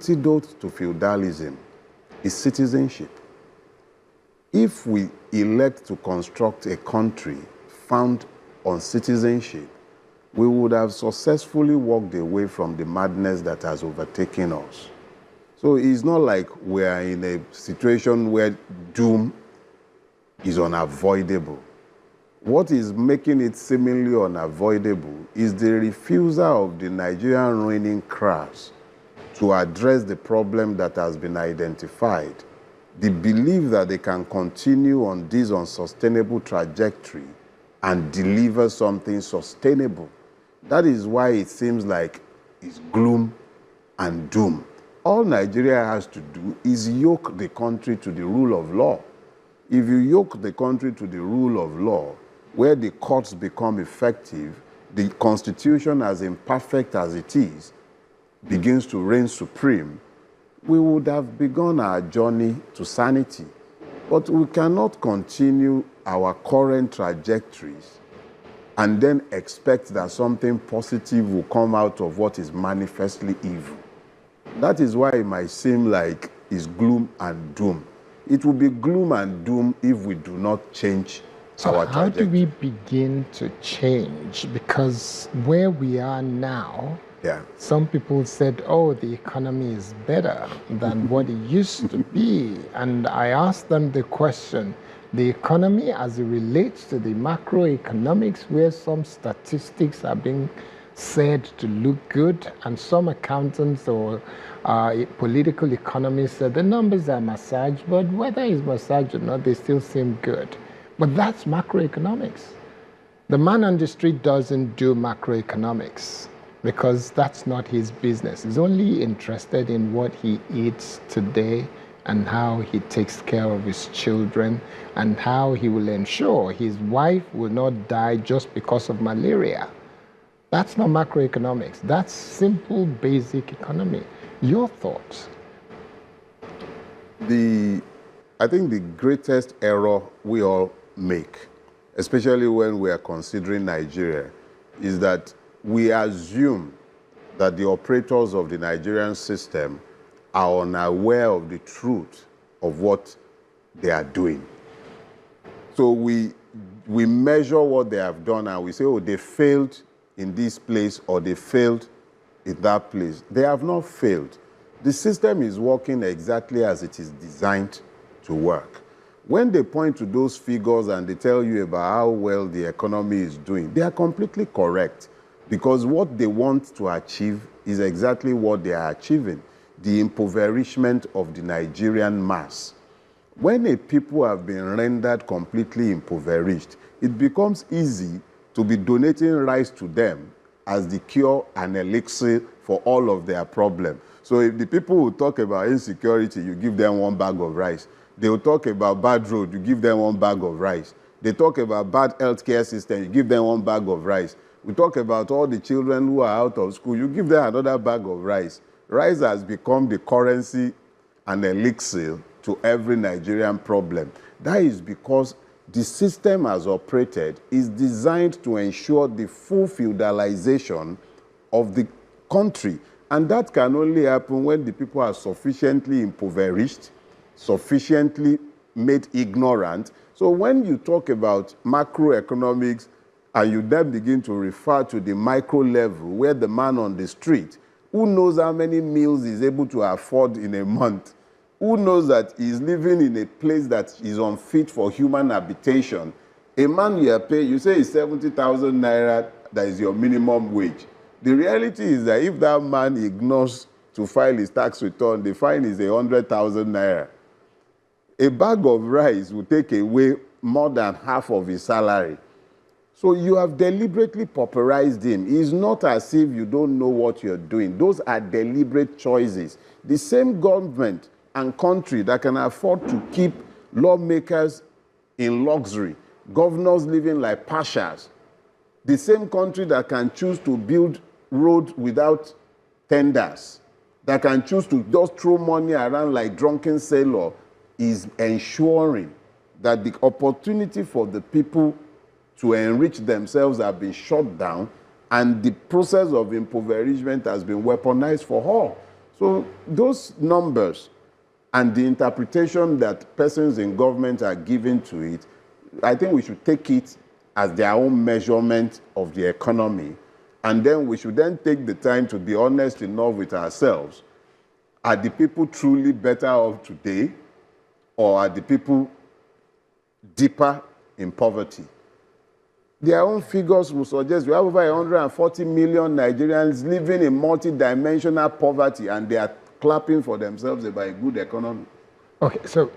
antidote to feudalism is citizenship. If we elect to construct a country found on citizenship, we would have successfully walked away from the madness that has overtaken us. So it's not like we are in a situation where doom is unavoidable. What is making it seemingly unavoidable is the refusal of the Nigerian ruling class to address the problem that has been identified. The belief that they can continue on this unsustainable trajectory and deliver something sustainable. That is why it seems like it's gloom and doom. All Nigeria has to do is yoke the country to the rule of law. If you yoke the country to the rule of law, where the courts become effective, the Constitution, as imperfect as it is, begins to reign supreme, we would have begun our journey to sanity. But we cannot continue our current trajectories and then expect that something positive will come out of what is manifestly evil. That is why it might seem like it's gloom and doom. It will be gloom and doom if we do not change our trajectory. How do we begin to change? Because where we are now, some people said, oh, the economy is better than what it used to be. And I asked them the question, the economy as it relates to the macroeconomics, where some statistics are being said to look good, and some accountants or political economists said the numbers are massaged, but whether it's massaged or not, they still seem good. But that's macroeconomics. The man on the street doesn't do macroeconomics because that's not his business. He's only interested in what he eats today and how he takes care of his children and how he will ensure his wife will not die just because of malaria. That's not macroeconomics. That's simple, basic economy. Your thoughts? I think the greatest error we all make, especially when we are considering Nigeria, is that we assume that the operators of the Nigerian system are unaware of the truth of what they are doing. So we measure what they have done and we say, oh, they failed in this place or they failed in that place. They have not failed. The system is working exactly as it is designed to work. When they point to those figures and they tell you about how well the economy is doing, they are completely correct because what they want to achieve is exactly what they are achieving, the impoverishment of the Nigerian mass. When a people have been rendered completely impoverished, it becomes easy to be donating rice to them as the cure and elixir for all of their problems. So if the people who talk about insecurity, you give them one bag of rice. They will talk about bad road, you give them one bag of rice. They talk about bad healthcare system, you give them one bag of rice. We talk about all the children who are out of school, you give them another bag of rice. Rice has become the currency and elixir to every Nigerian problem. That is because the system as operated is designed to ensure the full feudalization of the country. And that can only happen when the people are sufficiently impoverished, sufficiently made ignorant. So when you talk about macroeconomics and you then begin to refer to the micro level where the man on the street, who knows how many meals he's able to afford in a month, who knows that he's living in a place that is unfit for human habitation. A man you are paid, you say it's 70,000 naira, that is your minimum wage. The reality is that if that man ignores to file his tax return, the fine is 100,000 naira. A bag of rice will take away more than half of his salary. So you have deliberately pauperized him. It's not as if you don't know what you're doing. Those are deliberate choices. The same government and country that can afford to keep lawmakers in luxury, governors living like pashas, the same country that can choose to build roads without tenders, that can choose to just throw money around like drunken sailor, is ensuring that the opportunity for the people to enrich themselves have been shut down and the process of impoverishment has been weaponized for all. So those numbers and the interpretation that persons in government are giving to it, I think we should take it as their own measurement of the economy. And then we should then take the time to be honest enough with ourselves. Are the people truly better off today, or are the people deeper in poverty? Their own figures will suggest we have over 140 million Nigerians living in multi-dimensional poverty, and they are clapping for themselves about a good economy. Okay, so